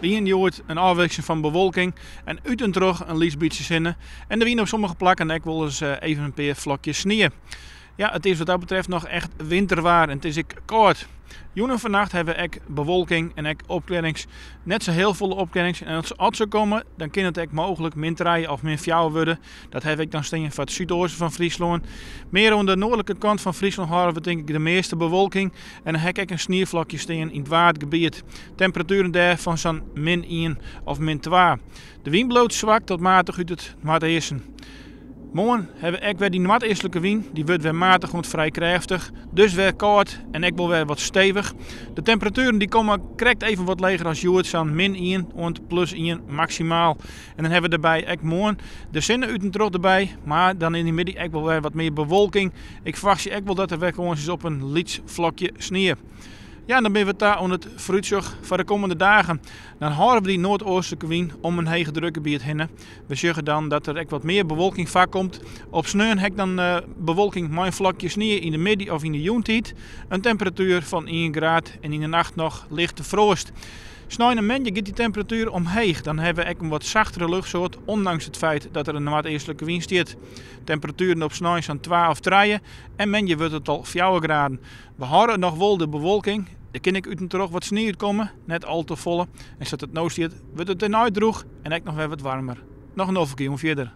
Wienjoert een afwisseling van bewolking en uit en terug een lies beetje zinnen. En er wien op sommige plakken ook wel eens even een paar vlokjes sneeuw. Ja, het is wat dat betreft nog echt winterwaar en het is koud. Joen en vannacht hebben we ook bewolking en ook opklarings. Net zo heel volle opklarings. En als ze komen, dan kan het ook mogelijk min 3 of min 4 worden. Dat heb ik dan steen van het zuidoosten van Friesland. Meer aan de noordelijke kant van Friesland houden we denk ik de meeste bewolking. En dan heb ik een sneeuwvlokje steen in het waardgebied. Temperaturen daar van zo'n min 1 of min 2. De wind bloot zwak tot matig uit het noordesten. Morgen hebben we ook weer die noordeestelijke wind, die wordt weer matig en vrij krachtig, dus weer koud en ook wel weer wat stevig. De temperaturen die komen correct even wat lager als Joert, zo'n min 1 en plus 1 maximaal. En dan hebben we erbij ook morgen de zinnen uit en terug erbij, maar dan in de middag ook wel weer wat meer bewolking. Ik verwacht je ook wel dat er weer gewoon is op een liets vlakje sneeuw. Ja, en dan ben we daar aan het vooruitzicht voor de komende dagen. Dan houden we die noordoostelijke wind om een hege drukgebied heen. We zeggen dan dat er ook wat meer bewolking vaak komt. Op sneeuw heb ik dan bewolking met een vlakje sneeuw in de middag of in de joentijd. Een temperatuur van 1 graad en in de nacht nog lichte frost. Snel een moment gaat die temperatuur omheeg. Dan hebben we ook een wat zachtere luchtsoort, ondanks het feit dat er een noordeestelijke wind staat. Temperaturen op snel zijn 12 of 3 en menje wordt het al 4 graden. We houden nog wel de bewolking. Er kan ik uit en terug wat sneeuw komen, net al te volle. En zodat het nou staat, wordt het eruit droeg en ook nog weer wat warmer. Nog een overkeer verder.